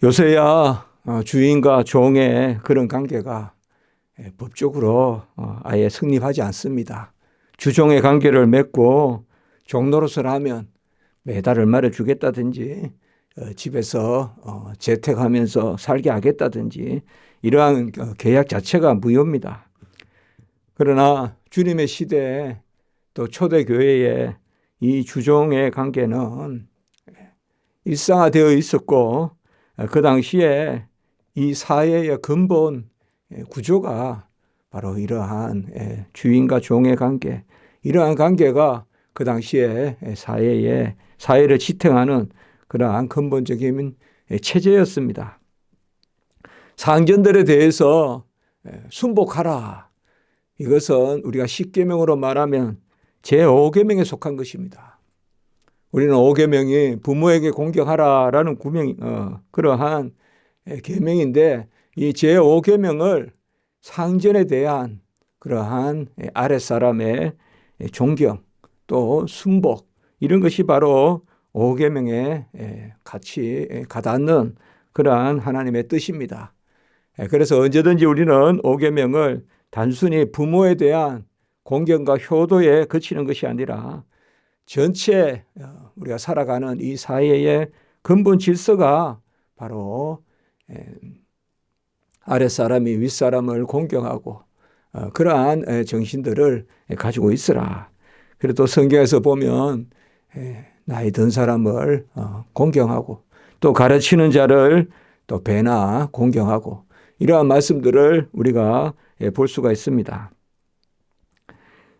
요새야 주인과 종의 그런 관계가 법적으로 아예 성립하지 않습니다. 주종의 관계를 맺고 종노릇을 하면 매달 얼마를 주겠다든지 집에서 재택하면서 살게 하겠다든지 이러한 계약 자체가 무효입니다. 그러나 주님의 시대에 또 초대교회에 이 주종의 관계는 일상화되어 있었고 그 당시에 이 사회의 근본 구조가 바로 이러한 주인과 종의 관계, 이러한 관계가 그 당시에 사회를 지탱하는 그러한 근본적인 체제였습니다. 상전들에 대해서 순복하라. 이것은 우리가 10계명으로 말하면 제5계명에 속한 것입니다. 우리는 5계명이 부모에게 공경하라라는 그러한 계명인데 이 제5계명을 상전에 대한 그러한 아랫사람의 존경 또 순복 이런 것이 바로 5계명에 같이 가닿는 그러한 하나님의 뜻입니다. 그래서 언제든지 우리는 5계명을 단순히 부모에 대한 공경과 효도에 그치는 것이 아니라 전체 우리가 살아가는 이 사회의 근본 질서가 바로 아랫사람이 윗사람을 공경하고 그러한 정신들을 가지고 있으라. 그리고 또 성경에서 보면 나이 든 사람을 공경하고 또 가르치는 자를 또 배나 공경하고 이러한 말씀들을 우리가 볼 수가 있습니다.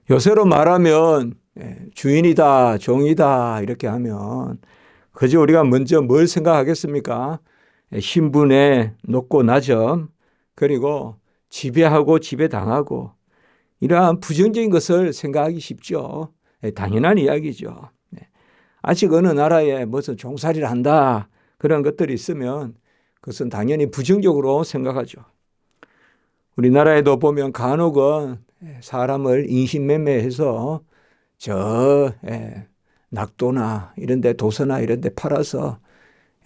요새로 말하면 주인이다, 종이다 이렇게 하면 그저 우리가 먼저 뭘 생각하겠습니까? 신분의 높고 낮음 그리고 지배하고 지배당하고 이러한 부정적인 것을 생각하기 쉽죠. 당연한 이야기죠. 아직 어느 나라에 무슨 종살이를 한다 그런 것들이 있으면 그것은 당연히 부정적으로 생각하죠. 우리나라에도 보면 간혹은 사람을 인신매매해서 낙도나 이런 데 도서나 이런 데 팔아서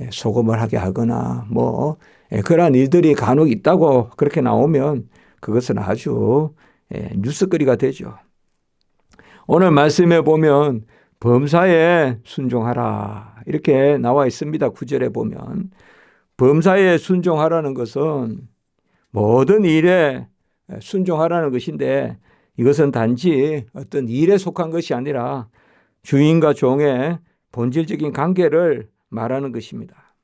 소금을 하게 하거나 그러한 일들이 간혹 있다고 그렇게 나오면 그것은 아주 뉴스거리가 되죠. 오늘 말씀에 보면 범사에 순종하라 이렇게 나와 있습니다. 9절에 보면 범사에 순종하라는 것은 모든 일에 순종하라는 것인데 이것은 단지 어떤 일에 속한 것이 아니라 주인과 종의 본질적인 관계를 말하는 것입니다.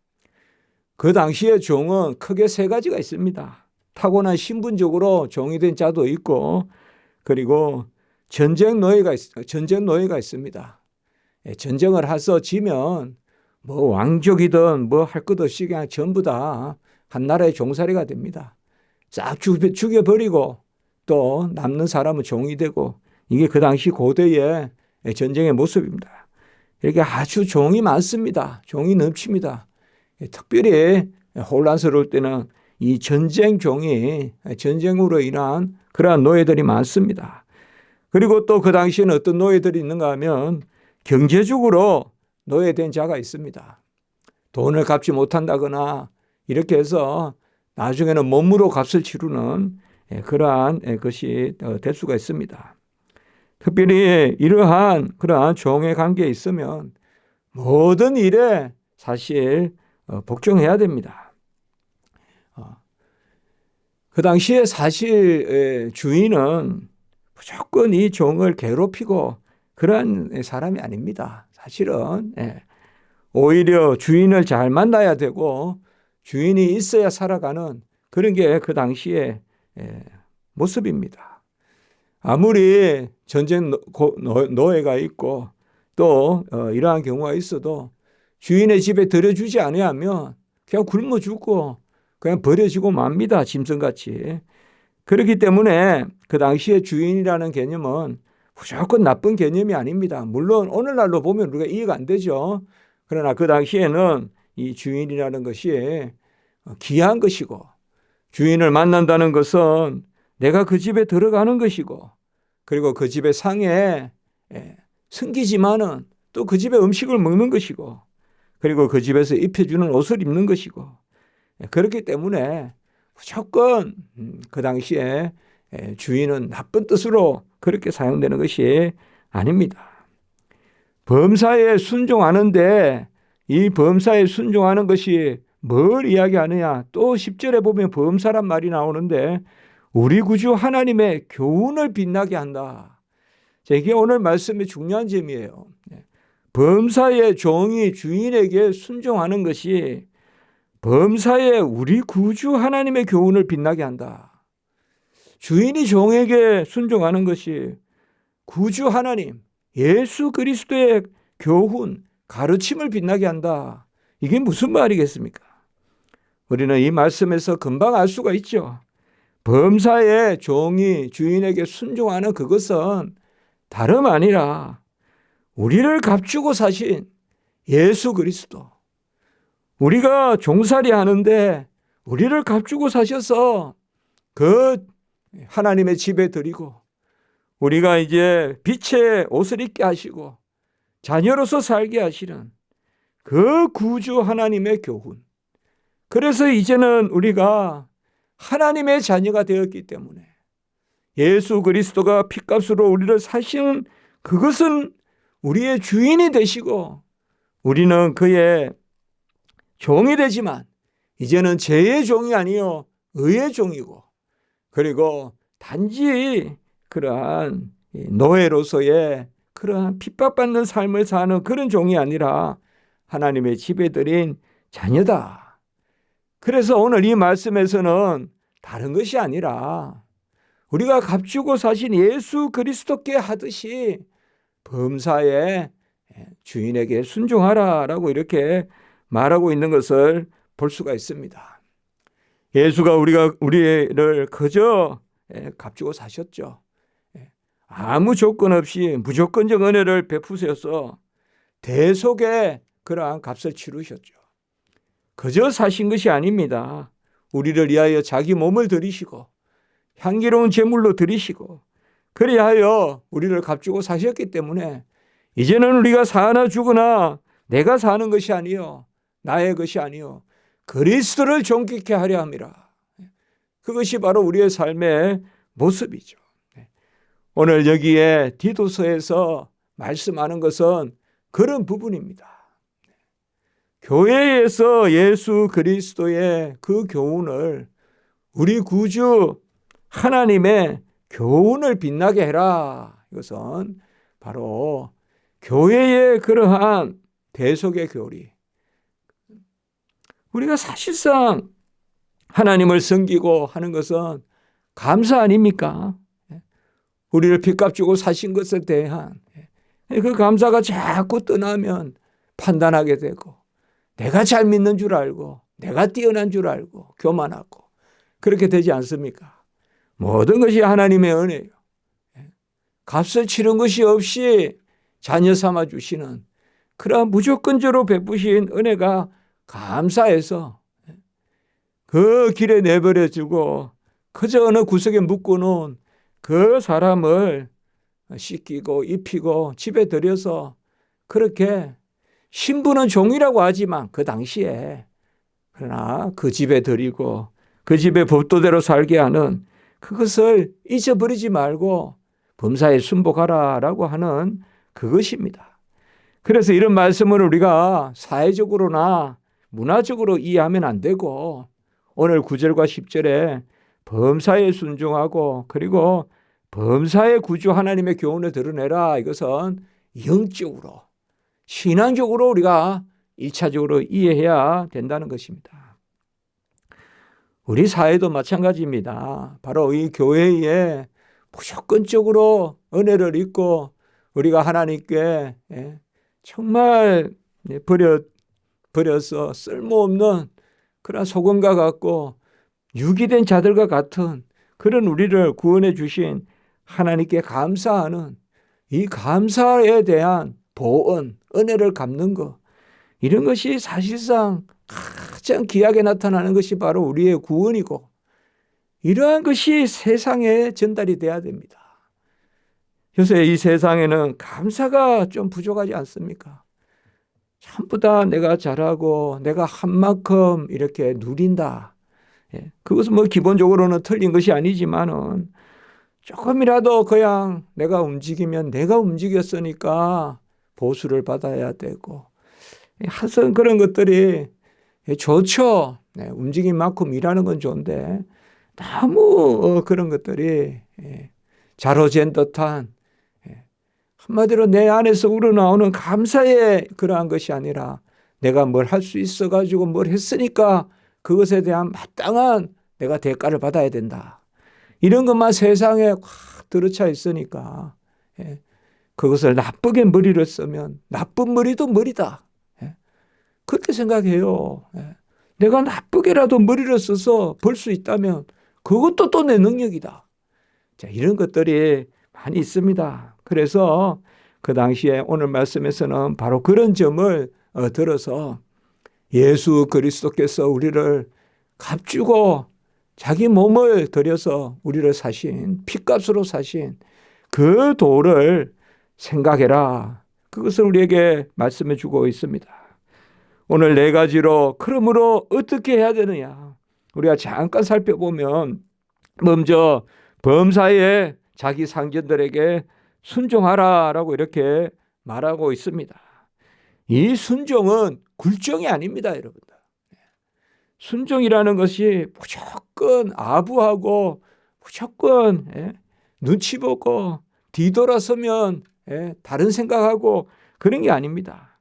그 당시의 종은 크게 세 가지가 있습니다. 타고난 신분적으로 종이 된 자도 있고 그리고 전쟁 노예가 있습니다. 전쟁을 해서 지면 왕족이든 할 것 없이 그냥 전부 다 한 나라의 종살이가 됩니다. 싹 죽여버리고 또 남는 사람은 종이 되고 이게 그 당시 고대의 전쟁의 모습입니다. 이렇게 아주 종이 많습니다. 종이 넘칩니다. 특별히 혼란스러울 때는 이 전쟁으로 인한 그러한 노예들이 많습니다. 그리고 또 그 당시에는 어떤 노예들이 있는가 하면 경제적으로 노예된 자가 있습니다. 돈을 갚지 못한다거나 이렇게 해서 나중에는 몸으로 값을 치르는 그러한 것이 될 수가 있습니다. 특별히 이러한 그러한 종의 관계에 있으면 모든 일에 사실 복종해야 됩니다. 그 당시에 사실 주인은 무조건 이 종을 괴롭히고 그런 사람이 아닙니다. 사실은 오히려 주인을 잘 만나야 되고 주인이 있어야 살아가는 그런 게 그 당시의 모습입니다. 아무리 전쟁 노예가 있고 또 이러한 경우가 있어도 주인의 집에 들여주지 아니하면 그냥 굶어 죽고 그냥 버려지고 맙니다. 짐승같이. 그렇기 때문에 그 당시의 주인이라는 개념은 무조건 나쁜 개념이 아닙니다. 물론 오늘날로 보면 우리가 이해가 안 되죠. 그러나 그 당시에는 이 주인이라는 것이 귀한 것이고 주인을 만난다는 것은 내가 그 집에 들어가는 것이고 그리고 그 집의 상에 섬기지만은 또 그 집의 음식을 먹는 것이고 그리고 그 집에서 입혀주는 옷을 입는 것이고 그렇기 때문에 무조건 그 당시에 주인은 나쁜 뜻으로 그렇게 사용되는 것이 아닙니다. 범사에 순종하는데 이 범사에 순종하는 것이 뭘 이야기하느냐? 또 10절에 보면 범사란 말이 나오는데 우리 구주 하나님의 교훈을 빛나게 한다. 이게 오늘 말씀의 중요한 점이에요. 범사의 종이 주인에게 순종하는 것이 범사에 우리 구주 하나님의 교훈을 빛나게 한다. 주인이 종에게 순종하는 것이 구주 하나님, 예수 그리스도의 교훈, 가르침을 빛나게 한다. 이게 무슨 말이겠습니까? 우리는 이 말씀에서 금방 알 수가 있죠. 범사의 종이 주인에게 순종하는 그것은 다름 아니라 우리를 값주고 사신 예수 그리스도, 우리가 종살이 하는데 우리를 값주고 사셔서 그 하나님의 집에 드리고 우리가 이제 빛의 옷을 입게 하시고 자녀로서 살게 하시는 그 구주 하나님의 교훈. 그래서 이제는 우리가 하나님의 자녀가 되었기 때문에 예수 그리스도가 핏값으로 우리를 사신 그것은 우리의 주인이 되시고 우리는 그의 종이 되지만 이제는 죄의 종이 아니요 의의 종이고 그리고 단지 그러한 노예로서의 그러한 핍박받는 삶을 사는 그런 종이 아니라 하나님의 집에 들인 자녀다. 그래서 오늘 이 말씀에서는 다른 것이 아니라 우리가 값주고 사신 예수 그리스도께 하듯이 범사의 주인에게 순종하라라고 이렇게 말하고 있는 것을 볼 수가 있습니다. 예수가 우리를 그저 값주고 사셨죠. 아무 조건 없이 무조건적 은혜를 베푸셔서 대속의 그러한 값을 치르셨죠. 그저 사신 것이 아닙니다. 우리를 위하여 자기 몸을 들이시고 향기로운 제물로 드리시고 그리하여 우리를 값주고 사셨기 때문에 이제는 우리가 사나 죽으나 내가 사는 것이 아니요 나의 것이 아니요 그리스도를 존귀케 하려 함이라. 그것이 바로 우리의 삶의 모습이죠. 오늘 여기에 디도서에서 말씀하는 것은 그런 부분입니다. 교회에서 예수 그리스도의 그 교훈을 우리 구주 하나님의 교훈을 빛나게 해라. 이것은 바로 교회의 그러한 대속의 교리. 우리가 사실상 하나님을 섬기고 하는 것은 감사 아닙니까? 우리를 핏값 주고 사신 것에 대한 그 감사가 자꾸 떠나면 판단하게 되고 내가 잘 믿는 줄 알고 내가 뛰어난 줄 알고 교만하고 그렇게 되지 않습니까? 모든 것이 하나님의 은혜예요. 값을 치른 것이 없이 자녀 삼아 주시는 그러한 무조건적으로 베푸신 은혜가 감사해서 그 길에 내버려 두고 그저 어느 구석에 묶어놓은 그 사람을 씻기고 입히고 집에 들여서 그렇게 신부는 종이라고 하지만 그 당시에 그러나 그 집에 들이고 그 집의 법도대로 살게 하는 그것을 잊어버리지 말고 범사에 순복하라라고 하는 그것입니다. 그래서 이런 말씀을 우리가 사회적으로나 문화적으로 이해하면 안 되고 오늘 9절과 10절에 범사에 순종하고 그리고 범사의 구주 하나님의 교훈을 드러내라. 이것은 영적으로 신앙적으로 우리가 1차적으로 이해해야 된다는 것입니다. 우리 사회도 마찬가지입니다. 바로 이 교회에 무조건적으로 은혜를 입고 우리가 하나님께 정말 버려서 쓸모없는 그런 소금과 같고 유기된 자들과 같은 그런 우리를 구원해 주신 하나님께 감사하는 이 감사에 대한 보은, 은혜를 갚는 것 이런 것이 사실상 가장 귀하게 나타나는 것이 바로 우리의 구원이고 이러한 것이 세상에 전달이 돼야 됩니다. 요새 이 세상에는 감사가 좀 부족하지 않습니까? 전부 다 내가 잘하고 내가 한 만큼 이렇게 누린다. 그것은 뭐 기본적으로는 틀린 것이 아니지만은 조금이라도 그냥 내가 움직이면 내가 움직였으니까 보수를 받아야 되고 하여튼 그런 것들이 좋죠. 움직인 만큼 일하는 건 좋은데 너무 그런 것들이 자로잰 듯한 한마디로 내 안에서 우러나오는 감사의 그러한 것이 아니라 내가 뭘 할 수 있어가지고 뭘 했으니까 그것에 대한 마땅한 내가 대가를 받아야 된다. 이런 것만 세상에 확 들어차 있으니까 그것을 나쁘게 머리를 쓰면 나쁜 머리도 머리다. 그렇게 생각해요. 내가 나쁘게라도 머리를 써서 벌 수 있다면 그것도 또 내 능력이다. 자, 이런 것들이 많이 있습니다. 그래서 그 당시에 오늘 말씀에서는 바로 그런 점을 들어서 예수 그리스도께서 우리를 값주고 자기 몸을 들여서 우리를 사신, 핏값으로 사신 그 도를 생각해라. 그것을 우리에게 말씀해 주고 있습니다. 오늘 네 가지로 그러므로 어떻게 해야 되느냐. 우리가 잠깐 살펴보면 먼저 범사에 자기 상전들에게 순종하라라고 이렇게 말하고 있습니다. 이 순종은 굴종이 아닙니다, 여러분들. 순종이라는 것이 무조건 아부하고 무조건 눈치 보고 뒤돌아서면 다른 생각하고 그런 게 아닙니다.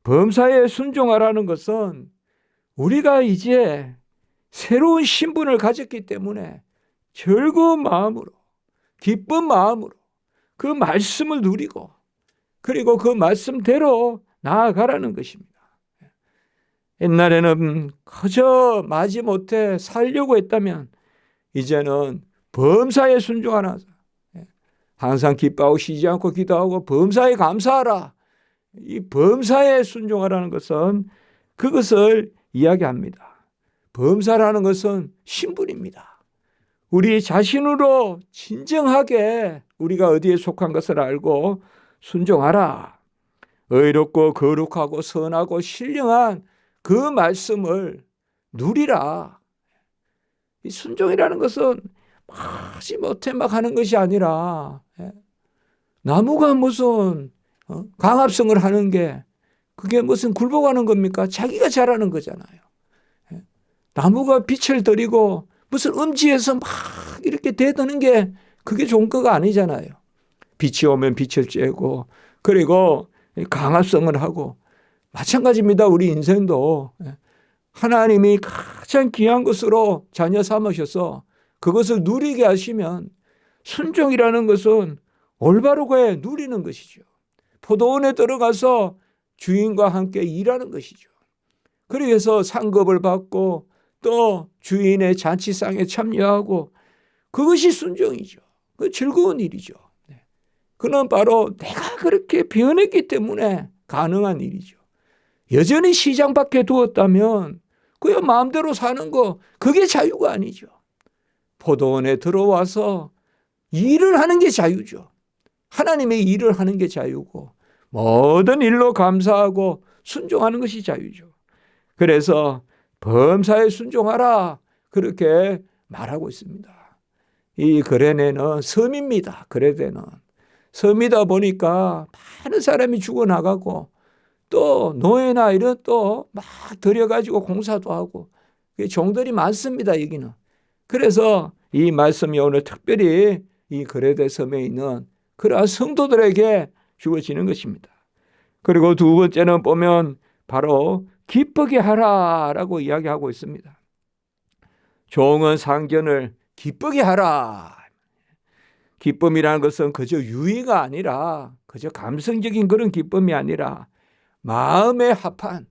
범사에 순종하라는 것은 우리가 이제 새로운 신분을 가졌기 때문에 즐거운 마음으로 기쁜 마음으로 그 말씀을 누리고 그리고 그 말씀대로 나아가라는 것입니다. 옛날에는 그저 마지못해 살려고 했다면 이제는 범사에 순종하라. 항상 기뻐하고 쉬지 않고 기도하고 범사에 감사하라. 이 범사에 순종하라는 것은 그것을 이야기합니다. 범사라는 것은 신분입니다. 우리 자신으로 진정하게 우리가 어디에 속한 것을 알고 순종하라. 의롭고 거룩하고 선하고 신령한 그 말씀을 누리라. 이 순종이라는 것은 마지못해 막 하는 것이 아니라 나무가 무슨 강압성을 하는 게 그게 무슨 굴복하는 겁니까? 자기가 잘하는 거잖아요. 나무가 빛을 들이고 무슨 음지에서 막 이렇게 대드는 게 그게 좋은 거가 아니잖아요. 빛이 오면 빛을 쬐고 그리고 강압성을 하고 마찬가지입니다. 우리 인생도 하나님이 가장 귀한 것으로 자녀 삼으셔서 그것을 누리게 하시면 순종이라는 것은 올바르게 누리는 것이죠. 포도원에 들어가서 주인과 함께 일하는 것이죠. 그래서 상급을 받고 또 주인의 잔치상에 참여하고 그것이 순종이죠. 그 즐거운 일이죠. 그는 바로 내가 그렇게 변했기 때문에 가능한 일이죠. 여전히 시장 밖에 두었다면 그야 마음대로 사는 거 그게 자유가 아니죠. 포도원에 들어와서 일을 하는 게 자유죠. 하나님의 일을 하는 게 자유고 모든 일로 감사하고 순종하는 것이 자유죠. 그래서 범사에 순종하라 그렇게 말하고 있습니다. 이 거레네는 섬입니다. 거레네는 섬이다 보니까 많은 사람이 죽어나가고 또 노예나 이런 또 막 들여가지고 공사도 하고 종들이 많습니다. 여기는. 그래서 이 말씀이 오늘 특별히 이 거레네 섬에 있는 그러한 성도들에게 주어지는 것입니다. 그리고 두 번째는 보면 바로 기쁘게 하라라고 이야기하고 있습니다. 종은 상견을 기쁘게 하라. 기쁨이라는 것은 그저 유의가 아니라 그저 감성적인 그런 기쁨이 아니라 마음에 합한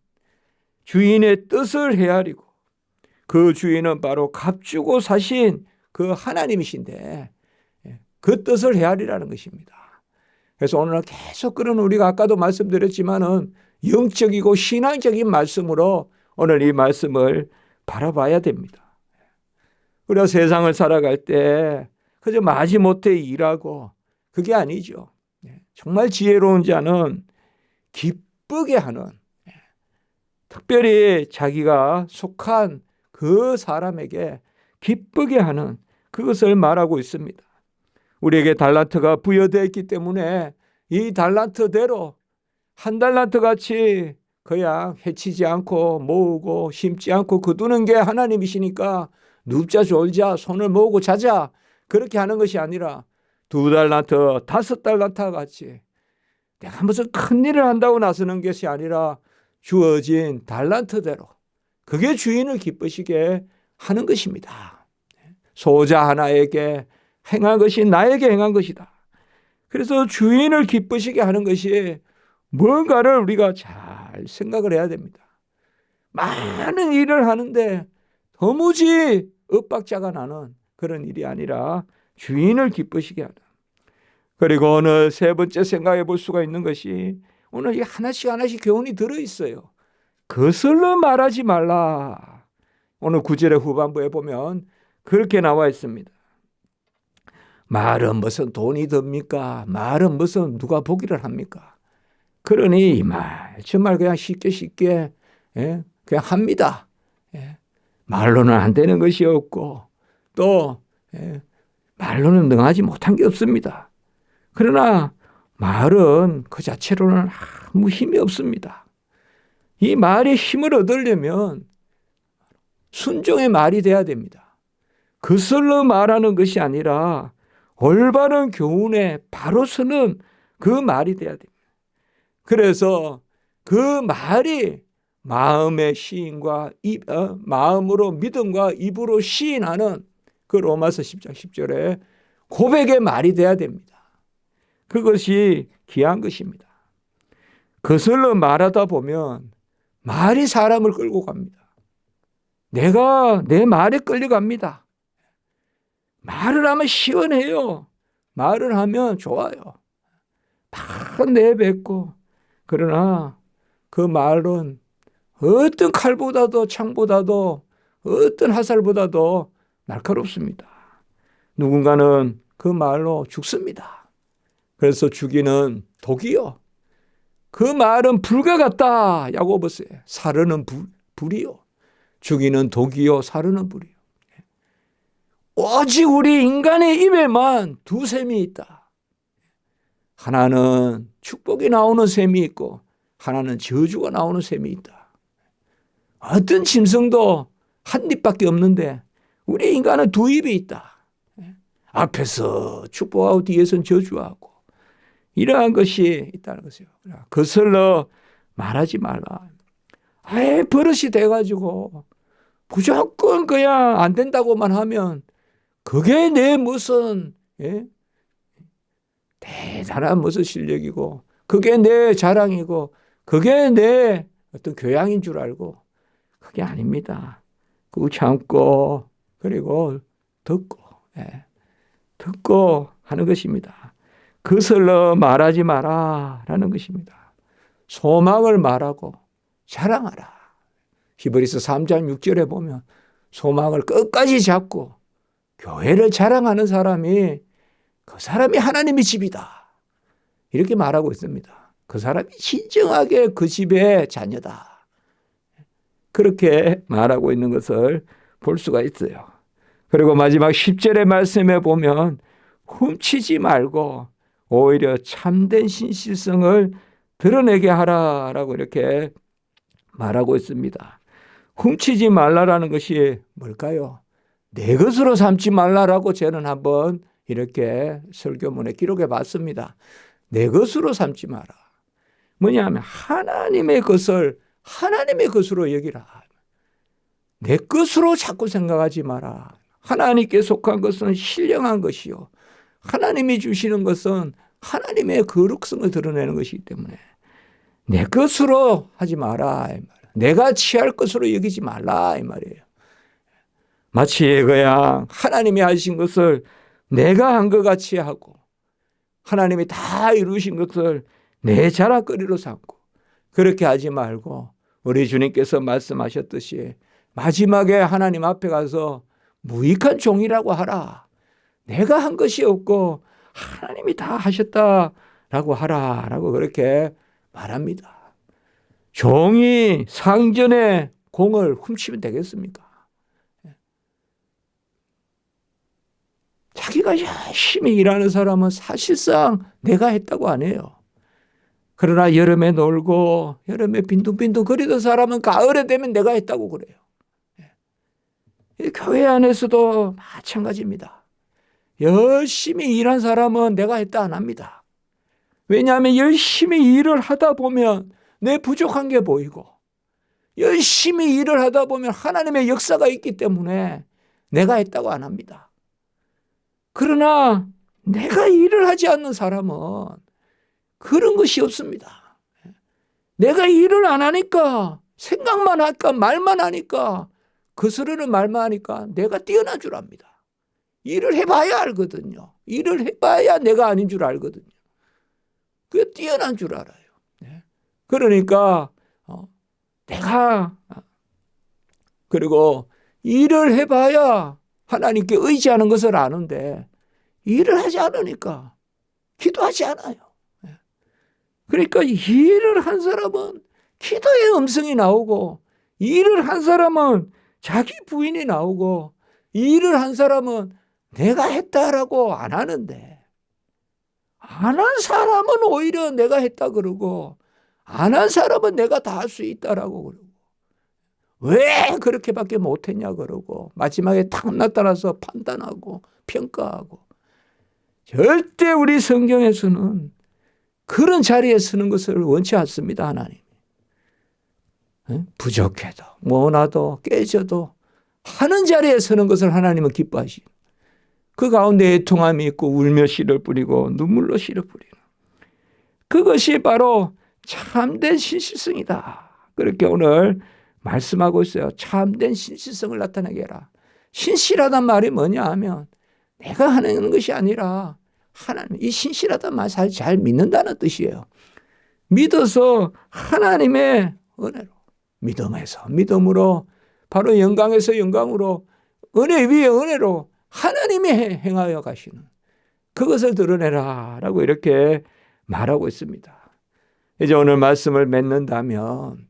주인의 뜻을 헤아리고 그 주인은 바로 값주고 사신 그 하나님이신데 그 뜻을 헤아리라는 것입니다. 그래서 오늘 계속 그런 우리가 아까도 말씀드렸지만은 영적이고 신앙적인 말씀으로 오늘 이 말씀을 바라봐야 됩니다. 우리가 세상을 살아갈 때 그저 마지못해 일하고 그게 아니죠. 정말 지혜로운 자는 기쁘게 하는 특별히 자기가 속한 그 사람에게 기쁘게 하는 그것을 말하고 있습니다. 우리에게 달란트가 부여되어 있기 때문에 이 달란트대로 한 달란트 같이 그냥 해치지 않고 모으고 심지 않고 거두는 게 하나님이시니까 눕자 졸자 손을 모으고 자자 그렇게 하는 것이 아니라 2달란트 5달란트 같이 내가 무슨 큰일을 한다고 나서는 것이 아니라 주어진 달란트대로 그게 주인을 기쁘시게 하는 것입니다. 소자 하나에게 행한 것이 나에게 행한 것이다. 그래서 주인을 기쁘시게 하는 것이 뭔가를 우리가 잘 생각을 해야 됩니다. 많은 일을 하는데 도무지 엇박자가 나는 그런 일이 아니라 주인을 기쁘시게 하다. 그리고 오늘 세 번째 생각해 볼 수가 있는 것이 오늘 이 하나씩 교훈이 들어있어요. 거슬러 말하지 말라. 오늘 9절의 후반부에 보면 그렇게 나와 있습니다. 말은 무슨 돈이 듭니까? 말은 무슨 누가 보기를 합니까? 그러니 이 말 정말 그냥 쉽게 그냥 합니다. 말로는 안 되는 것이 없고 또 말로는 능하지 못한 게 없습니다. 그러나 말은 그 자체로는 아무 힘이 없습니다. 이 말에 힘을 얻으려면 순종의 말이 돼야 됩니다. 거슬러 말하는 것이 아니라 올바른 교훈에 바로 서는 그 말이 돼야 됩니다. 그래서 그 말이 마음의 시인과 마음으로 믿음과 입으로 시인하는 그 로마서 10장 10절에 고백의 말이 돼야 됩니다. 그것이 귀한 것입니다. 거슬러 말하다 보면 말이 사람을 끌고 갑니다. 내가 내 말에 끌려갑니다. 말을 하면 시원해요. 말을 하면 좋아요. 막 내뱉고 그러나 그 말은 어떤 칼보다도 창보다도 어떤 화살보다도 날카롭습니다. 누군가는 그 말로 죽습니다. 그래서 죽이는 독이요. 그 말은 불과 같다. 야고보 쓰요. 사르는 불이요. 죽이는 독이요. 사르는 불이요. 오직 우리 인간의 입에만 두 셈이 있다. 하나는 축복이 나오는 셈이 있고 하나는 저주가 나오는 셈이 있다. 어떤 짐승도 한 입밖에 없는데 우리 인간은 두 입이 있다. 앞에서 축복하고 뒤에서는 저주하고 이러한 것이 있다는 것이요. 거슬러 말하지 말라. 아예 버릇이 돼가지고 무조건 그냥 안 된다고만 하면 그게 내 무슨 대단한 무슨 실력이고 그게 내 자랑이고 그게 내 어떤 교양인 줄 알고 그게 아닙니다. 그 참고 그리고 듣고 하는 것입니다. 거슬러 말하지 마라 라는 것입니다. 소망을 말하고 자랑하라. 히브리서 3장 6절에 보면 소망을 끝까지 잡고 교회를 자랑하는 사람이 그 사람이 하나님의 집이다. 이렇게 말하고 있습니다. 그 사람이 진정하게 그 집의 자녀다. 그렇게 말하고 있는 것을 볼 수가 있어요. 그리고 마지막 10절의 말씀에 보면 훔치지 말고 오히려 참된 신실성을 드러내게 하라라고 이렇게 말하고 있습니다. 훔치지 말라라는 것이 뭘까요? 내 것으로 삼지 말라라고 저는 한번 이렇게 설교문에 기록해 봤습니다. 내 것으로 삼지 마라. 뭐냐면 하나님의 것을 하나님의 것으로 여기라. 내 것으로 자꾸 생각하지 마라. 하나님께 속한 것은 신령한 것이요. 하나님이 주시는 것은 하나님의 거룩성을 드러내는 것이기 때문에 내 것으로 하지 마라. 내가 취할 것으로 여기지 말라 이 말이에요. 마치 그냥 하나님이 하신 것을 내가 한 것 같이 하고 하나님이 다 이루신 것을 내 자랑거리로 삼고 그렇게 하지 말고 우리 주님께서 말씀하셨듯이 마지막에 하나님 앞에 가서 무익한 종이라고 하라. 내가 한 것이 없고 하나님이 다 하셨다라고 하라라고 그렇게 말합니다. 종이 상전의 공을 훔치면 되겠습니까? 자기가 열심히 일하는 사람은 사실상 내가 했다고 안 해요. 그러나 여름에 놀고 여름에 빈둥빈둥 거리던 사람은 가을에 되면 내가 했다고 그래요. 교회 안에서도 마찬가지입니다. 열심히 일한 사람은 내가 했다 안 합니다. 왜냐하면 열심히 일을 하다 보면 내 부족한 게 보이고 열심히 일을 하다 보면 하나님의 역사가 있기 때문에 내가 했다고 안 합니다. 그러나 내가 일을 하지 않는 사람은 그런 것이 없습니다. 내가 일을 안 하니까 생각만 할까 말만 하니까 거스르는 말만 하니까 내가 뛰어난 줄 압니다. 일을 해봐야 알거든요. 일을 해봐야 내가 아닌 줄 알거든요. 그게 뛰어난 줄 알아요. 그러니까 내가 그리고 일을 해봐야 하나님께 의지하는 것을 아는데 일을 하지 않으니까 기도하지 않아요. 그러니까 일을 한 사람은 기도의 음성이 나오고 일을 한 사람은 자기 부인이 나오고 일을 한 사람은 내가 했다라고 안 하는데 안 한 사람은 오히려 내가 했다 그러고 안 한 사람은 내가 다 할 수 있다라고 그러고 왜 그렇게밖에 못했냐 그러고 마지막에 탁 나타나서 판단하고 평가하고 절대 우리 성경에서는 그런 자리에 서는 것을 원치 않습니다. 하나님. 부족해도 못나도 깨져도 하는 자리에 서는 것을 하나님은 기뻐하시고 그 가운데 애통함이 있고 울며 씨를 뿌리고 눈물로 씨를 뿌리는 그것이 바로 참된 신실성이다. 그렇게 오늘 말씀하고 있어요. 참된 신실성을 나타내게 해라. 신실하단 말이 뭐냐 하면 내가 하는 것이 아니라 하나님, 이 신실하단 말 잘 믿는다는 뜻이에요. 믿어서 하나님의 은혜로 믿음으로 바로 영광에서 영광으로 은혜 위에 은혜로 하나님이 행하여 가시는 그것을 드러내라 라고 이렇게 말하고 있습니다. 이제 오늘 말씀을 맺는다면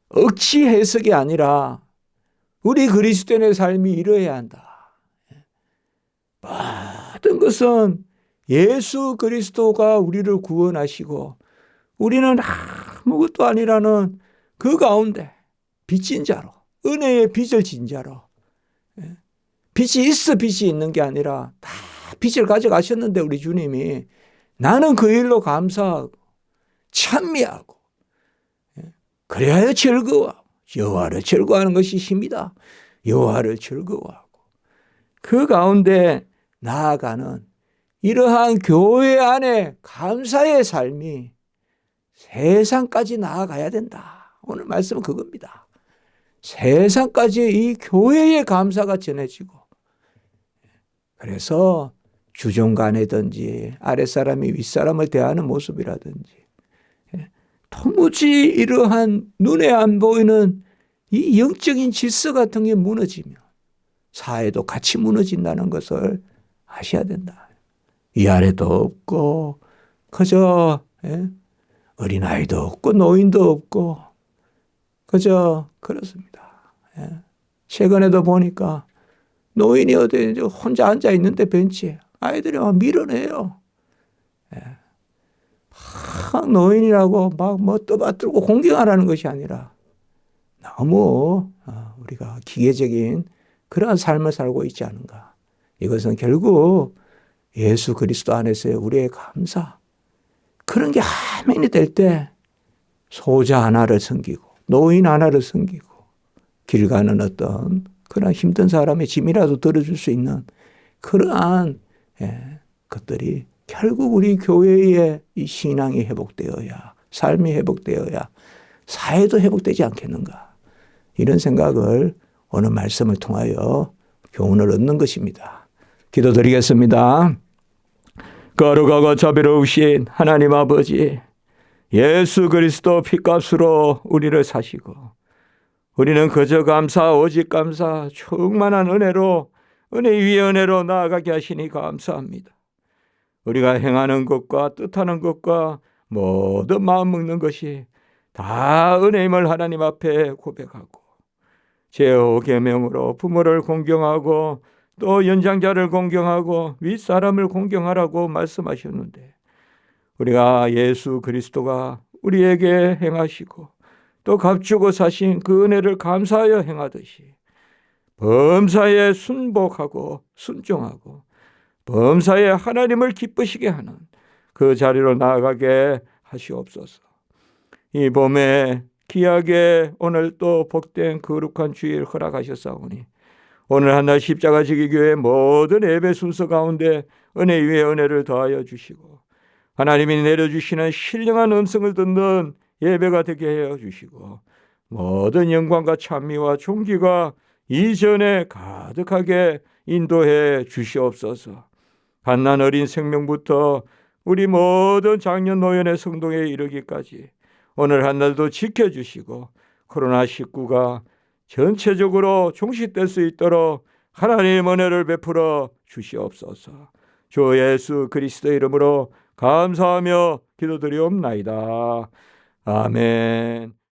억지 해석이 아니라 우리 그리스도인의 삶이 이러해야 한다. 모든 것은 예수 그리스도가 우리를 구원하시고 우리는 아무것도 아니라는 그 가운데 빚진 자로 은혜의 빚을 진 자로 빚이 있어 빚이 있는 게 아니라 다 빚을 가져가셨는데 우리 주님이 나는 그 일로 감사하고 찬미하고 그래야 즐거워하고 여호와를 즐거워하는 것이 힘이다. 여호와를 즐거워하고 그 가운데 나아가는 이러한 교회 안에 감사의 삶이 세상까지 나아가야 된다. 오늘 말씀은 그겁니다. 세상까지 이 교회의 감사가 전해지고 그래서 주종간이든지 아랫사람이 윗사람을 대하는 모습이라든지 도무지 이러한 눈에 안 보이는 이 영적인 질서 같은 게 무너지면 사회도 같이 무너진다는 것을 아셔야 된다. 위아래도 없고 그저 어린아이도 없고 노인도 없고 그저 그렇습니다. 최근에도 보니까 노인이 어디 혼자 앉아 있는데 벤치에 아이들이 막 밀어내요. 노인이라고 막 뭐 떠받들고 공경하라는 것이 아니라 너무 우리가 기계적인 그러한 삶을 살고 있지 않은가. 이것은 결국 예수 그리스도 안에서의 우리의 감사 그런 게 아멘이 될 때 소자 하나를 섬기고 노인 하나를 섬기고 길 가는 어떤 그런 힘든 사람의 짐이라도 들어줄 수 있는 그러한 것들이 결국 우리 교회의 이 신앙이 회복되어야 삶이 회복되어야 사회도 회복되지 않겠는가. 이런 생각을 오늘 말씀을 통하여 교훈을 얻는 것입니다. 기도드리겠습니다. 거룩하고 자비로우신 하나님 아버지, 예수 그리스도 피값으로 우리를 사시고 우리는 그저 감사 오직 감사 충만한 은혜로 은혜 위에 은혜로 나아가게 하시니 감사합니다. 우리가 행하는 것과 뜻하는 것과 모든 마음 먹는 것이 다 은혜임을 하나님 앞에 고백하고 제호 계명으로 부모를 공경하고 또 연장자를 공경하고 윗사람을 공경하라고 말씀하셨는데 우리가 예수 그리스도가 우리에게 행하시고 또 값주고 사신 그 은혜를 감사하여 행하듯이 범사에 순복하고 순종하고 범사에 하나님을 기쁘시게 하는 그 자리로 나아가게 하시옵소서. 이 봄에 귀하게 오늘 또 복된 거룩한 주일 허락하셨사오니 오늘 한날 십자가 지기 교회 모든 예배 순서 가운데 은혜 위에 은혜를 더하여 주시고 하나님이 내려주시는 신령한 음성을 듣는 예배가 되게 하여 주시고 모든 영광과 찬미와 존귀가 이전에 가득하게 인도해 주시옵소서. 갓난 어린 생명부터 우리 모든 장년 노년의 성도에 이르기까지 오늘 한날도 지켜주시고 코로나19가 전체적으로 종식될 수 있도록 하나님의 은혜를 베풀어 주시옵소서. 주 예수 그리스도 이름으로 감사하며 기도드리옵나이다. 아멘.